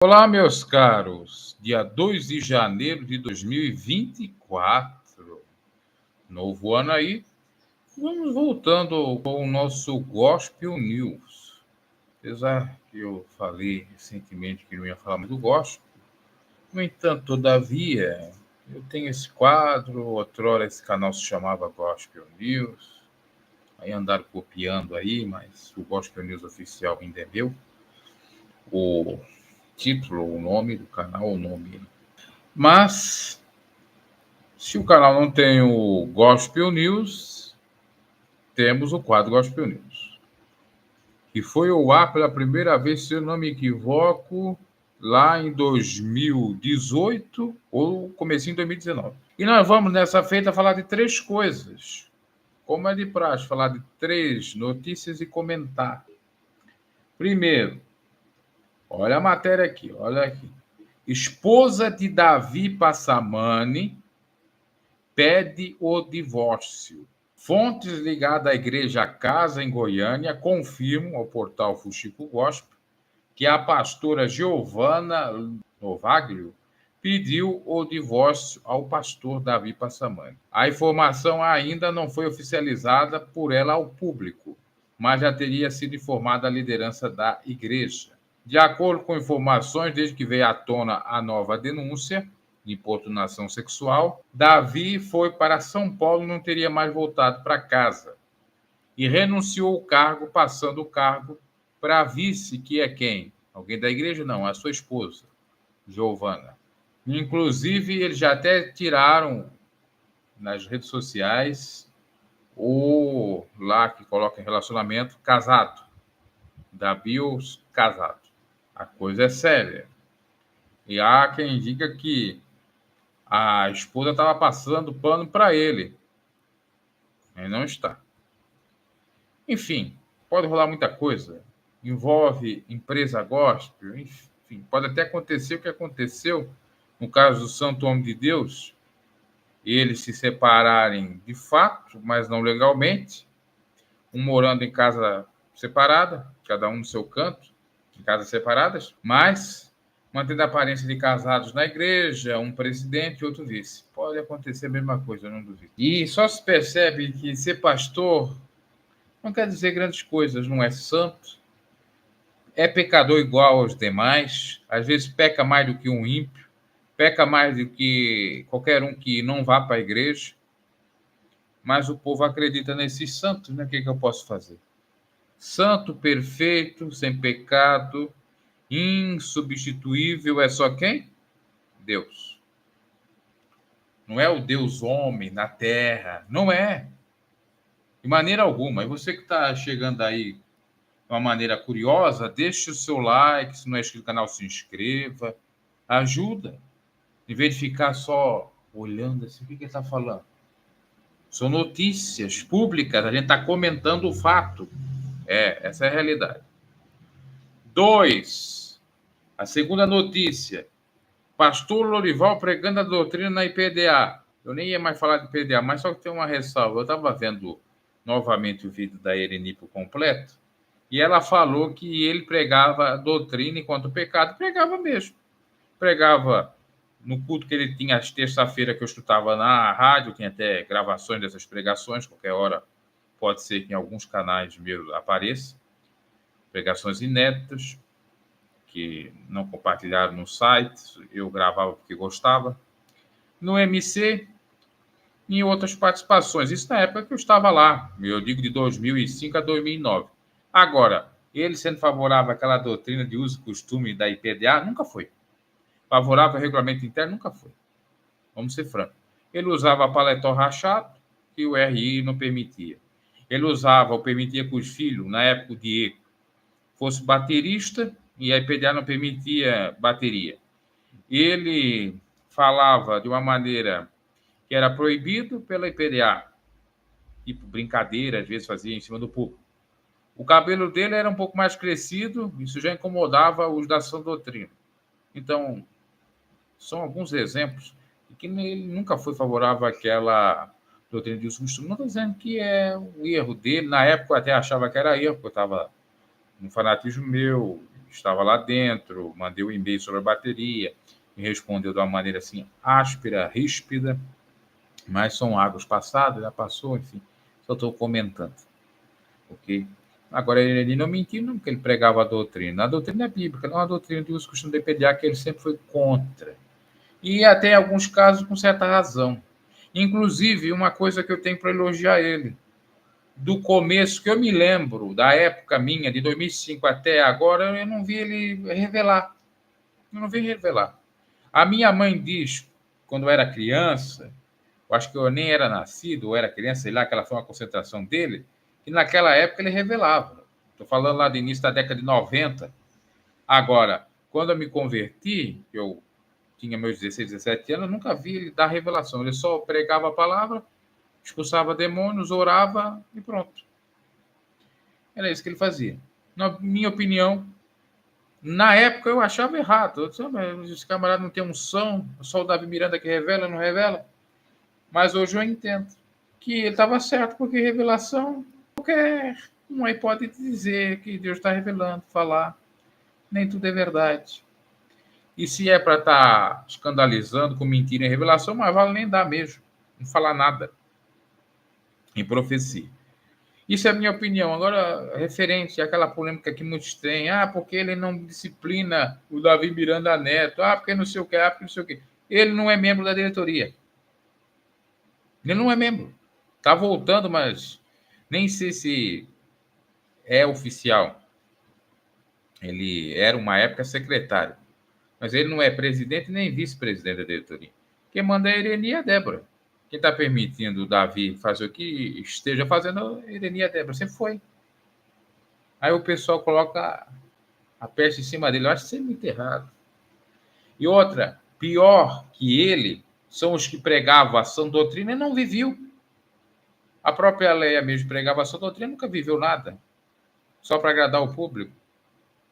Olá, meus caros. Dia 2 de janeiro de 2024. Novo ano aí. Vamos voltando com o nosso Gospel News. Apesar que eu falei recentemente que não ia falar mais do gospel. No entanto, todavia, eu tenho esse quadro. Outrora esse canal se chamava Gospel News. Aí andaram copiando aí, mas o Gospel News oficial ainda é meu. O título, o nome do canal, o nome. Mas, se o canal não tem o Gospel News, temos o quadro Gospel News, que foi ao ar pela primeira vez, se eu não me equivoco, lá em 2018 ou comecinho em 2019. E nós vamos nessa feita falar de três coisas. Como é de praxe, falar de três notícias e comentar. Primeiro, olha a matéria aqui, olha aqui. Esposa de Davi Passamani pede o divórcio. Fontes ligadas à Igreja Casa, em Goiânia, confirmam ao portal Fuxico Gospel que a pastora Giovana Novaglio pediu o divórcio ao pastor Davi Passamani. A informação ainda não foi oficializada por ela ao público, mas já teria sido informada a liderança da igreja. De acordo com informações, desde que veio à tona a nova denúncia de importunação sexual, Davi foi para São Paulo e não teria mais voltado para casa. E renunciou ao cargo, passando o cargo para a vice, que é quem? Alguém da igreja? Não, a sua esposa, Giovana. Inclusive, eles já até tiraram nas redes sociais o lá que coloca em relacionamento casado. Davi os casado. A coisa é séria. E há quem diga que a esposa estava passando pano para ele. Ele não está. Enfim, pode rolar muita coisa. Envolve empresa gospel, enfim, pode até acontecer o que aconteceu no caso do Santo Homem de Deus, eles se separarem de fato, mas não legalmente, um morando em casa separada, cada um no seu canto, em casas separadas, mas mantendo a aparência de casados na igreja, um presidente e outro vice. Pode acontecer a mesma coisa, eu não duvido. E só se percebe que ser pastor não quer dizer grandes coisas, não é santo, é pecador igual aos demais, às vezes peca mais do que um ímpio, peca mais do que qualquer um que não vá para a igreja, mas o povo acredita nesses santos, né? O que eu posso fazer? Santo, perfeito, sem pecado, insubstituível, é só quem? Deus. Não é o Deus homem na terra, não é. De maneira alguma. E você que está chegando aí de uma maneira curiosa, deixe o seu like, se não é inscrito no canal, se inscreva, ajuda. Em vez de ficar só olhando assim, o que ele está falando? São notícias públicas, a gente está comentando o fato. Essa é a realidade. 2. A segunda notícia. Pastor Lorival pregando a doutrina na IPDA. Eu nem ia mais falar de IPDA, mas só que tem uma ressalva. Eu estava vendo novamente o vídeo da Erenipo completo, e ela falou que ele pregava a doutrina enquanto pecado. Pregava mesmo. Pregava no culto que ele tinha às terça-feira, que eu escutava na rádio, tem até gravações dessas pregações, qualquer hora pode ser que em alguns canais meus apareça. Pregações inéditas, que não compartilharam no site, eu gravava porque gostava. No MC, e em outras participações. Isso na época que eu estava lá, eu digo de 2005 a 2009. Agora, ele sendo favorável àquela doutrina de uso e costume da IPDA, nunca foi. Favorável ao regulamento interno, nunca foi. Vamos ser francos. Ele usava paletó rachado, que o RI não permitia. Ele usava, ou permitia que os filhos, na época o Diego, fosse baterista, e a IPDA não permitia bateria. Ele falava de uma maneira que era proibido pela IPDA, tipo brincadeira, às vezes fazia em cima do público. O cabelo dele era um pouco mais crescido, isso já incomodava os da sã doutrina. Então, são alguns exemplos de que ele nunca foi favorável àquela doutrina de uso costume. Não estou dizendo que é o erro dele, na época eu até achava que era erro, porque eu estava no fanatismo meu, estava lá dentro, mandei um e-mail sobre a bateria, me respondeu de uma maneira assim áspera, ríspida, mas são águas passadas, já passou, enfim, só estou comentando, ok? Agora, ele não mentiu, não, porque ele pregava a doutrina bíblica, não a doutrina do uso e costume do IPDA, que ele sempre foi contra. E até em alguns casos com certa razão. Inclusive, uma coisa que eu tenho para elogiar ele, do começo, que eu me lembro, da época minha, de 2005 até agora, eu não vi ele revelar. Eu não vi revelar. A minha mãe diz, quando eu era criança, eu acho que eu nem era nascido, ou era criança, sei lá, que ela foi uma concentração dele, que naquela época ele revelava. Estou falando lá do início da década de 90. Agora, quando eu me converti, eu tinha meus 16, 17 anos, eu nunca vi ele dar revelação. Ele só pregava a palavra, expulsava demônios, orava e pronto. Era isso que ele fazia. Na minha opinião, na época eu achava errado. Eu disse, esse camarada não tem unção, só o Davi Miranda que revela, não revela. Mas hoje eu entendo que ele estava certo, porque revelação, qualquer um aí pode dizer que Deus está revelando, falar. Nem tudo é verdade. E se é para estar escandalizando com mentira em revelação, mas vale nem dar mesmo. Não falar nada em profecia. Isso é a minha opinião. Agora, referente àquela polêmica que muitos têm, porque ele não disciplina o Davi Miranda Neto, porque não sei o que, porque não sei o que. Ele não é membro da diretoria. Ele não é membro. Está voltando, mas nem sei se é oficial. Ele era, uma época, secretário. Mas ele não é presidente nem vice-presidente da diretoria. Quem manda é a Irene e a Débora. Quem está permitindo o Davi fazer o que esteja fazendo é a Irene e a Débora. Sempre foi. Aí o pessoal coloca a peste em cima dele. Eu acho isso é muito errado. E outra, pior que ele, são os que pregavam a sã doutrina e não viviam. A própria Leia mesmo pregava a sã doutrina e nunca viveu nada. Só para agradar o público.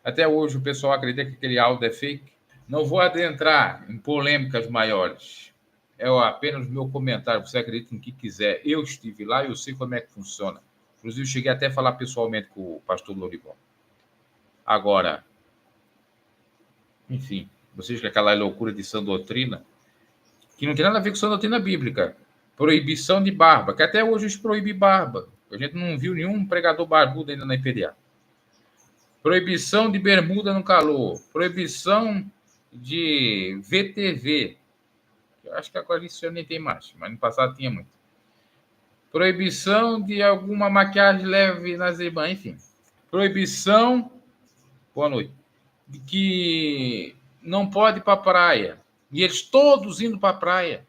Até hoje o pessoal acredita que aquele áudio é fake. Não vou adentrar em polêmicas maiores. É apenas o meu comentário. Você acredita em que quiser. Eu estive lá e eu sei como é que funciona. Inclusive, cheguei até a falar pessoalmente com o pastor Lorival. Agora, enfim, vocês com aquela loucura de sã doutrina, que não tem nada a ver com sã doutrina bíblica. Proibição de barba, que até hoje eles proíbem barba. A gente não viu nenhum pregador barbudo ainda na IPDA. Proibição de bermuda no calor. Proibição de VTV. Eu acho que agora isso nem tem mais, mas no passado tinha muito. Proibição de alguma maquiagem leve nas irmãs, enfim. Proibição, boa noite, de que não pode ir para a praia. E eles todos indo para a praia.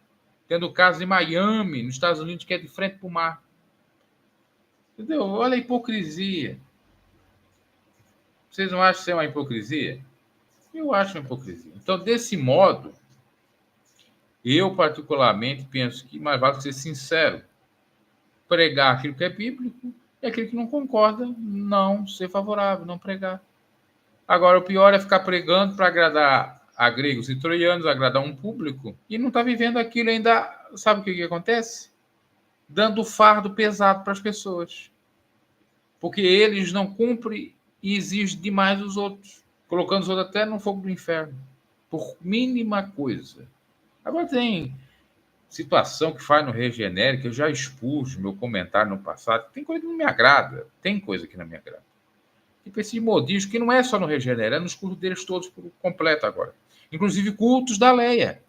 Tendo caso em Miami, nos Estados Unidos, que é de frente para o mar. Entendeu? Olha a hipocrisia. Vocês não acham que isso é uma hipocrisia? Eu acho uma hipocrisia. Então, desse modo, eu particularmente penso que mais vale ser sincero. Pregar aquilo que é bíblico e aquilo que não concorda, não ser favorável, não pregar. Agora, o pior é ficar pregando para agradar a gregos e troianos, agradar um público, e não está vivendo aquilo ainda. Sabe o que acontece? Dando fardo pesado para as pessoas. Porque eles não cumprem e exigem demais dos outros, colocando os outros até no fogo do inferno, por mínima coisa. Agora tem situação que faz no Regenere, que eu já expus meu comentário no passado, tem coisa que não me agrada, tem coisa que não me agrada. Tipo esse modismo, que não é só no Regenere, é nos cultos deles todos por completo agora. Inclusive cultos da Leia.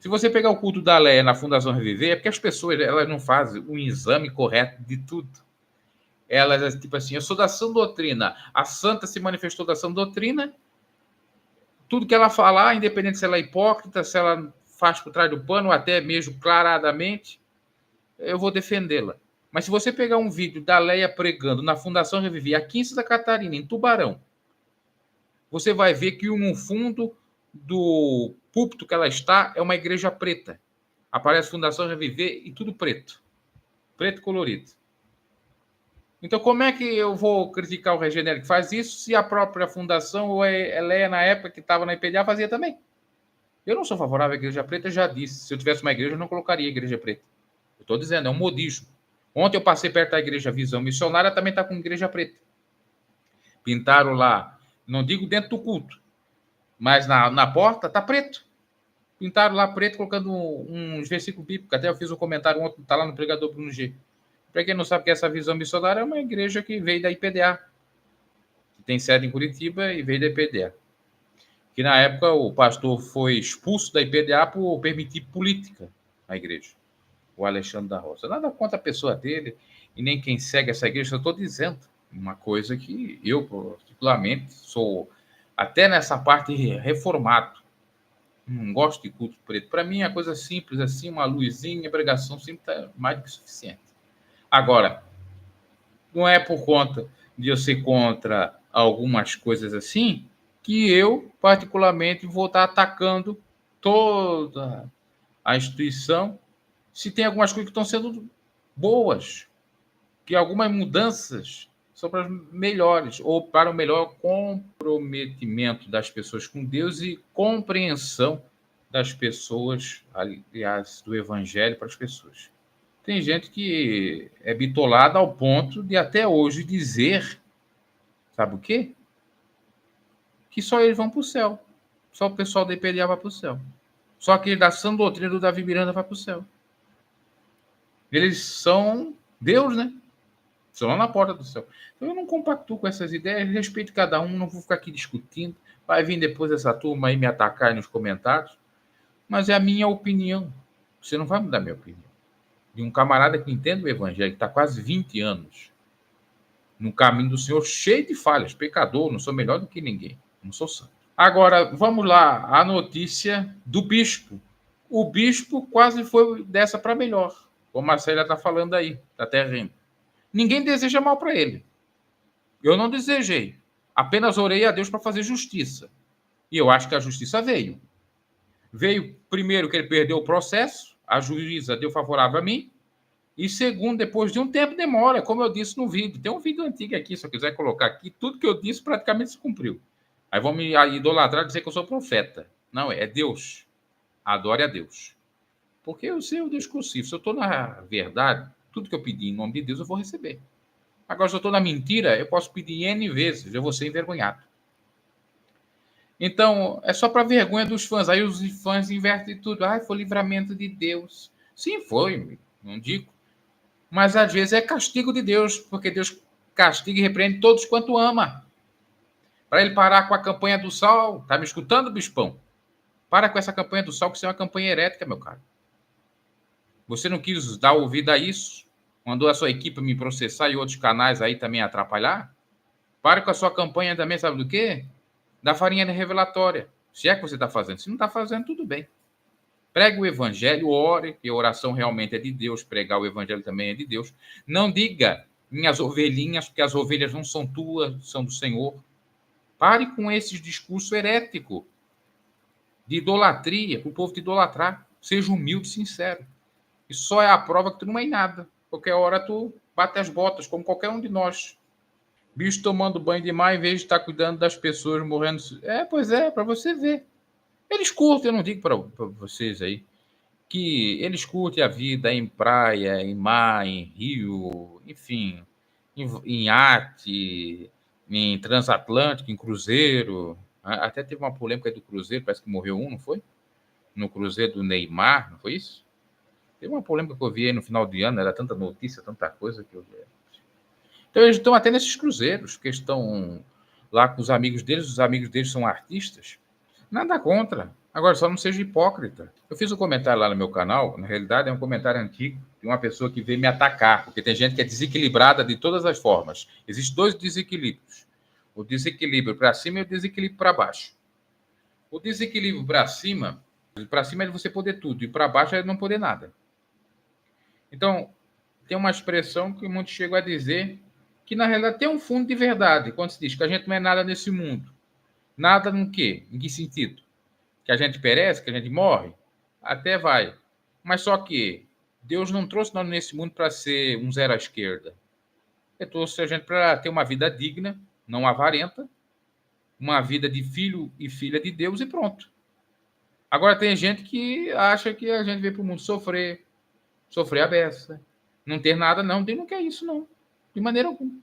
Se você pegar o culto da Leia na Fundação Reviver, é porque as pessoas elas não fazem um exame correto de tudo. Elas, tipo assim, eu sou da sã doutrina, a santa se manifestou da sã doutrina, tudo que ela falar, independente se ela é hipócrita, se ela faz por trás do pano, ou até mesmo claradamente, eu vou defendê-la. Mas se você pegar um vídeo da Leia pregando na Fundação Reviver, aqui em Santa Catarina, em Tubarão, você vai ver que no fundo do púlpito que ela está é uma igreja preta. Aparece Fundação Reviver e tudo preto. Preto colorido. Então, como é que eu vou criticar o Regenere que faz isso se a própria fundação ou a Leia, na época que estava na IPDA, fazia também? Eu não sou favorável à igreja preta, já disse. Se eu tivesse uma igreja, eu não colocaria a igreja preta. Eu estou dizendo, é um modismo. Ontem eu passei perto da igreja Visão Missionária, também está com igreja preta. Pintaram lá Não digo dentro do culto, mas na porta está preto. Pintaram lá preto, colocando uns versículos bíblicos. Até eu fiz um comentário ontem, está lá no Pregador Bruno G. Para quem não sabe que essa Visão Missionária é uma igreja que veio da IPDA, que tem sede em Curitiba e veio da IPDA. Que na época o pastor foi expulso da IPDA por permitir política na igreja, o Alexandre da Roça. Nada contra a pessoa dele e nem quem segue essa igreja, eu estou dizendo uma coisa que eu, particularmente, sou até nessa parte reformado. Não gosto de culto preto. Para mim é coisa simples assim, uma luzinha, pregação simples, é mais do que suficiente. Agora, não é por conta de eu ser contra algumas coisas assim que eu, particularmente, vou estar atacando toda a instituição se tem algumas coisas que estão sendo boas, que algumas mudanças são para melhores, ou para o melhor comprometimento das pessoas com Deus e compreensão das pessoas, aliás, do evangelho para as pessoas. Tem gente que é bitolada ao ponto de até hoje dizer, sabe o quê? Que só eles vão para o céu. Só o pessoal da IPDA vai para o céu. Só aquele da sã doutrina do Davi Miranda vai para o céu. Eles são Deus, né? Estão lá na porta do céu. Então eu não compactuo com essas ideias, respeito cada um, não vou ficar aqui discutindo. Vai vir depois essa turma aí me atacar aí nos comentários. Mas é a minha opinião. Você não vai mudar a minha opinião. De um camarada que entende o evangelho, que está quase 20 anos no caminho do Senhor, cheio de falhas, pecador, não sou melhor do que ninguém, não sou santo. Agora, vamos lá, a notícia do bispo. O bispo quase foi dessa para melhor, como a Marcela está falando aí, está até rindo. Ninguém deseja mal para ele. Eu não desejei, apenas orei a Deus para fazer justiça. E eu acho que a justiça veio. Veio, primeiro, que ele perdeu o processo, a juíza deu favorável a mim, e segundo, depois de um tempo demora, como eu disse no vídeo. Tem um vídeo antigo aqui, se eu quiser colocar aqui, tudo que eu disse praticamente se cumpriu. Aí vão me idolatrar e dizer que eu sou profeta. Não, é Deus. Adore a Deus. Porque eu sei o discursivo. Se eu estou na verdade, tudo que eu pedi em nome de Deus eu vou receber. Agora, se eu estou na mentira, eu posso pedir N vezes, eu vou ser envergonhado. Então, é só para vergonha dos fãs. Aí os fãs invertem tudo. Ah, foi livramento de Deus. Sim, foi, não digo. Mas às vezes é castigo de Deus, porque Deus castiga e repreende todos quanto ama. Para ele parar com a campanha do sal. Tá me escutando, bispão? Para com essa campanha do sal, que isso é uma campanha herética, meu caro. Você não quis dar ouvido a isso? Mandou a sua equipe me processar e outros canais aí também atrapalhar? Para com a sua campanha também, sabe do quê? Da farinha revelatória. Se é que você está fazendo. Se não está fazendo, tudo bem. Pregue o evangelho, ore, que a oração realmente é de Deus, pregar o evangelho também é de Deus. Não diga minhas ovelhinhas, porque as ovelhas não são tuas, são do Senhor. Pare com esse discurso herético de idolatria, para o povo te idolatrar. Seja humilde e sincero. Isso só é a prova que tu não é nada. Qualquer hora tu bate as botas, como qualquer um de nós. Bicho tomando banho de mar em vez de estar cuidando das pessoas morrendo. Pois é, para você ver. Eles curtem, eu não digo para vocês aí, que eles curtem a vida em praia, em mar, em rio, enfim, em iate, em transatlântico, em cruzeiro. Até teve uma polêmica aí do cruzeiro, parece que morreu um, não foi? No cruzeiro do Neymar, não foi isso? Teve uma polêmica que eu vi aí no final de ano, era tanta notícia, tanta coisa que eu vi. Então eles estão até nesses cruzeiros, que estão lá com os amigos deles são artistas. Nada contra. Agora, só não seja hipócrita. Eu fiz um comentário lá no meu canal, na realidade é um comentário antigo, de uma pessoa que veio me atacar, porque tem gente que é desequilibrada de todas as formas. Existem dois desequilíbrios. O desequilíbrio para cima e o desequilíbrio para baixo. O desequilíbrio para cima é você poder tudo, e para baixo é não poder nada. Então, tem uma expressão que muitos chegam a dizer que, na realidade, tem um fundo de verdade, quando se diz que a gente não é nada nesse mundo. Nada no quê? Em que sentido? Que a gente perece, que a gente morre? Até vai. Mas só que Deus não trouxe nós nesse mundo para ser um zero à esquerda. Ele trouxe a gente para ter uma vida digna, não avarenta, uma vida de filho e filha de Deus e pronto. Agora tem gente que acha que a gente veio para o mundo sofrer a beça, não ter nada, não. Deus não quer isso, não. De maneira alguma.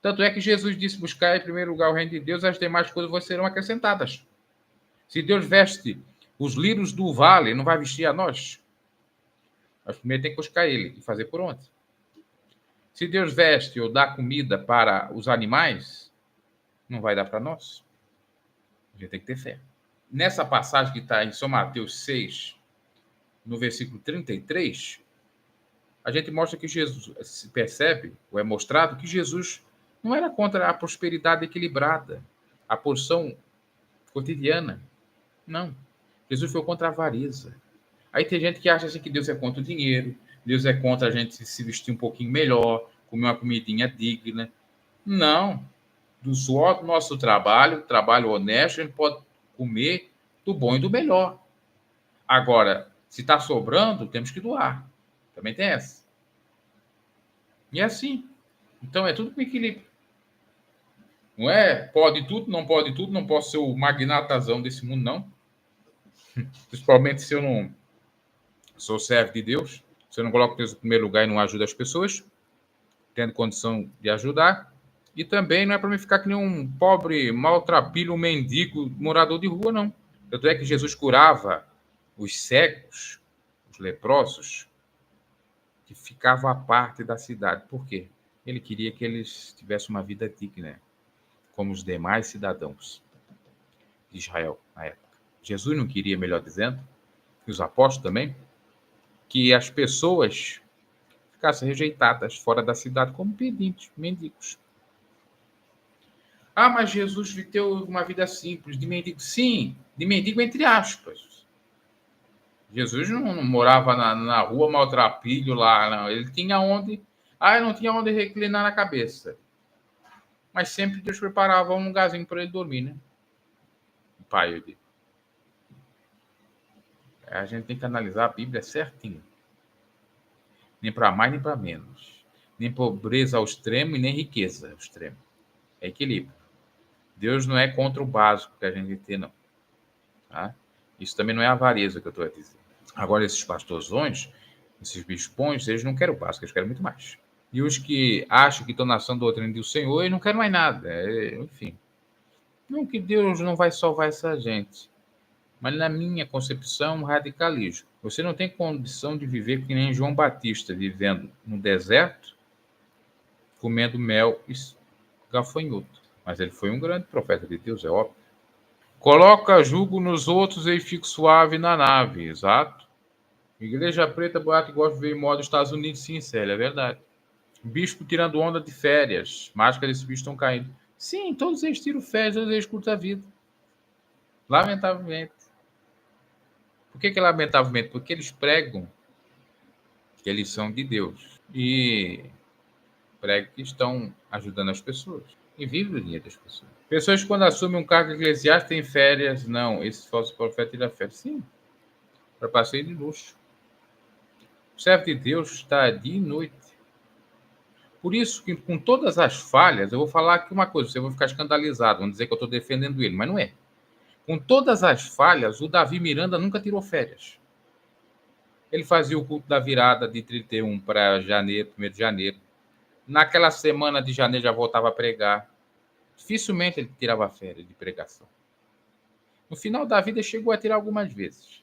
Tanto é que Jesus disse: buscar em primeiro lugar o reino de Deus, as demais coisas vos serão acrescentadas. Se Deus veste os lírios do vale, não vai vestir a nós? Mas primeiro tem que buscar ele e fazer por onde? Se Deus veste ou dá comida para os animais, não vai dar para nós. A gente tem que ter fé. Nessa passagem que está em São Mateus 6, no versículo 33, a gente mostra que Jesus, se percebe, ou é mostrado, que Jesus não era contra a prosperidade equilibrada, a porção cotidiana. Não. Jesus foi contra a avareza. Aí tem gente que acha assim que Deus é contra o dinheiro, Deus é contra a gente se vestir um pouquinho melhor, comer uma comidinha digna. Não. Do suor do nosso trabalho honesto, a gente pode comer do bom e do melhor. Agora, se está sobrando, temos que doar. Também tem essa. E é assim. Então é tudo com equilíbrio. Não é pode tudo, não posso ser o magnatazão desse mundo, não. Principalmente se eu não sou servo de Deus, se eu não coloco Deus em primeiro lugar e não ajudo as pessoas, tendo condição de ajudar. E também não é para mim ficar que nem um pobre, maltrapilho, um mendigo, morador de rua, não. Tanto é que Jesus curava os cegos, os leprosos, que ficavam à parte da cidade. Por quê? Ele queria que eles tivessem uma vida digna, como os demais cidadãos de Israel na época. Jesus não queria, melhor dizendo, e os apóstolos também, que as pessoas ficassem rejeitadas fora da cidade como pedintes, mendigos. Ah, mas Jesus viveu uma vida simples, de mendigo. Sim, de mendigo entre aspas. Jesus não morava na rua maltrapilho lá, não. Ele tinha onde... Ah, ele não tinha onde reclinar a cabeça. Mas sempre Deus preparava um lugarzinho para ele dormir, né? O pai, eu digo. A gente tem que analisar a Bíblia certinho. Nem para mais, nem para menos. Nem pobreza ao extremo e nem riqueza ao extremo. É equilíbrio. Deus não é contra o básico que a gente tem, não. Tá? Isso também não é avareza que eu estou a dizer. Agora, esses pastorzões, esses bispões, eles não querem o básico, eles querem muito mais. E os que acham que estão na sã doutrina do Senhor, eles não querem mais nada. Enfim. Não que Deus não vai salvar essa gente. Mas na minha concepção, radicalismo. Você não tem condição de viver que nem João Batista, vivendo no deserto, comendo mel e gafanhoto. Mas ele foi um grande profeta de Deus, é óbvio. Coloca jugo nos outros e fico suave na nave, exato. Igreja preta, boate, gosta de ver moda dos Estados Unidos, sim, Célia, é verdade. Bispo tirando onda de férias, máscaras desses bichos estão caindo. Sim, todos eles tiram férias, todos eles curtem a vida. Lamentavelmente. Por que lamentavelmente? Porque eles pregam que eles são de Deus. E pregam que estão ajudando as pessoas. E vivem o dinheiro das pessoas. Pessoas que quando assumem um cargo eclesiástico têm férias. Não, esse falso profeta tira férias. Sim, para passeio de luxo. O servo de Deus está dia e noite. Por isso que com todas as falhas, eu vou falar aqui uma coisa, você vai ficar escandalizado, vão dizer que eu estou defendendo ele, mas não é. Com todas as falhas, o Davi Miranda nunca tirou férias. Ele fazia o culto da virada de 31 para janeiro, 1º de janeiro. Naquela semana de janeiro já voltava a pregar. Dificilmente ele tirava férias de pregação. No final da vida chegou a tirar algumas vezes.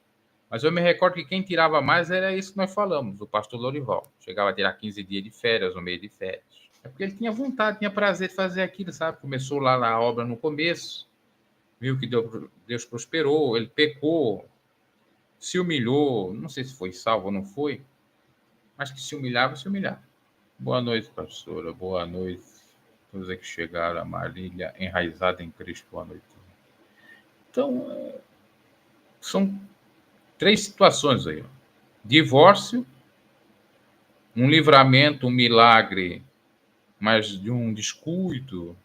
Mas eu me recordo que quem tirava mais era isso que nós falamos, o pastor Lorival. Chegava a tirar 15 dias de férias, um mês de férias. É porque ele tinha vontade, tinha prazer de fazer aquilo, sabe? Começou lá na obra no começo, viu que Deus prosperou, ele pecou, se humilhou, não sei se foi salvo ou não foi, mas que se humilhava, se humilhava. Boa noite, pastora, boa noite. Todos que chegaram, a Marília, enraizada em Cristo, boa noite. Então, são 3 situações aí. Divórcio, um livramento, um milagre, mas de um descuido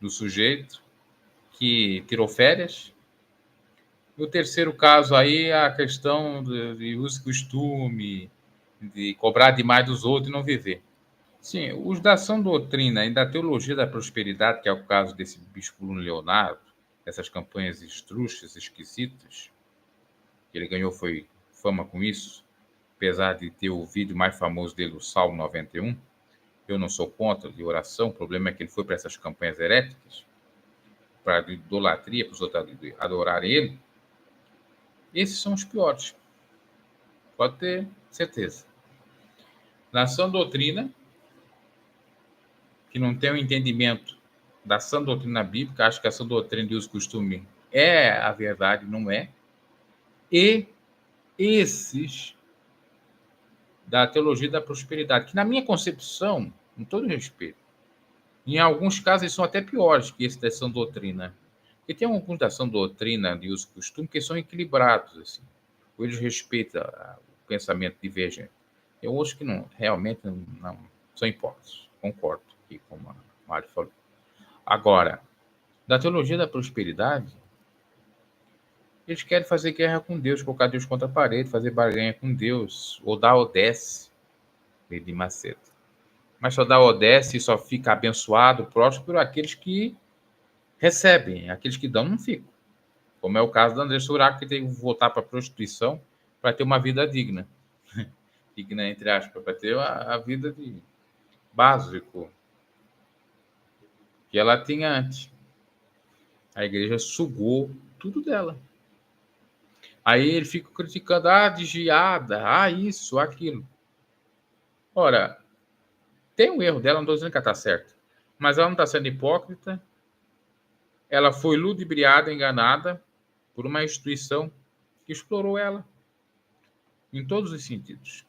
do sujeito que tirou férias. E o terceiro caso aí é a questão de uso e costume, de cobrar demais dos outros e não viver. Sim, os da sã doutrina e da teologia da prosperidade, que é o caso desse bispo Bruno Leonardo, essas campanhas estrúxulas, esquisitas, que ele ganhou foi fama com isso, apesar de ter o vídeo mais famoso dele, o Salmo 91, Eu não sou contra de oração, o problema é que ele foi para essas campanhas heréticas, para idolatria, para os outros adorarem ele. Esses são os piores. Pode ter certeza. Na sã doutrina, que não tem o entendimento da sã doutrina bíblica, acha que a sã doutrina de uso e costume é a verdade, não é. E esses da teologia da prosperidade, que na minha concepção, com todo respeito, em alguns casos eles são até piores que esse da sã doutrina. Porque tem alguns da sã doutrina de uso e costume que são equilibrados, assim. Eles respeitam o pensamento divergente. Tem outros que não, realmente não são hipóteses. Concordo aqui com a Mari falou. Agora, da teologia da prosperidade, eles querem fazer guerra com Deus, colocar Deus contra a parede, fazer barganha com Deus, ou dar odesse, de Macedo. Mas só dá odesse e só fica abençoado, próspero, aqueles que recebem, aqueles que dão não ficam. Como é o caso do André Surak, que teve que voltar para a prostituição para ter uma vida digna. Digna, entre aspas, para ter a vida de básico que ela tinha antes. A igreja sugou tudo dela. Aí ele fica criticando, desviada, isso, aquilo. Ora, tem um erro dela, não estou dizendo que ela está certa, mas ela não está sendo hipócrita. Ela foi ludibriada, enganada por uma instituição que explorou ela em todos os sentidos.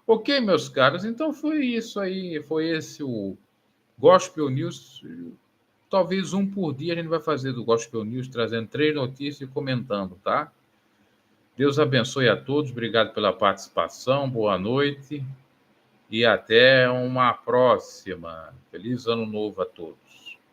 Ok, meus caros, então foi isso aí, foi esse o Gospel News. Talvez um por dia a gente vai fazer do Gospel News, trazendo 3 notícias e comentando, tá? Deus abençoe a todos, obrigado pela participação, boa noite e até uma próxima. Feliz ano novo a todos.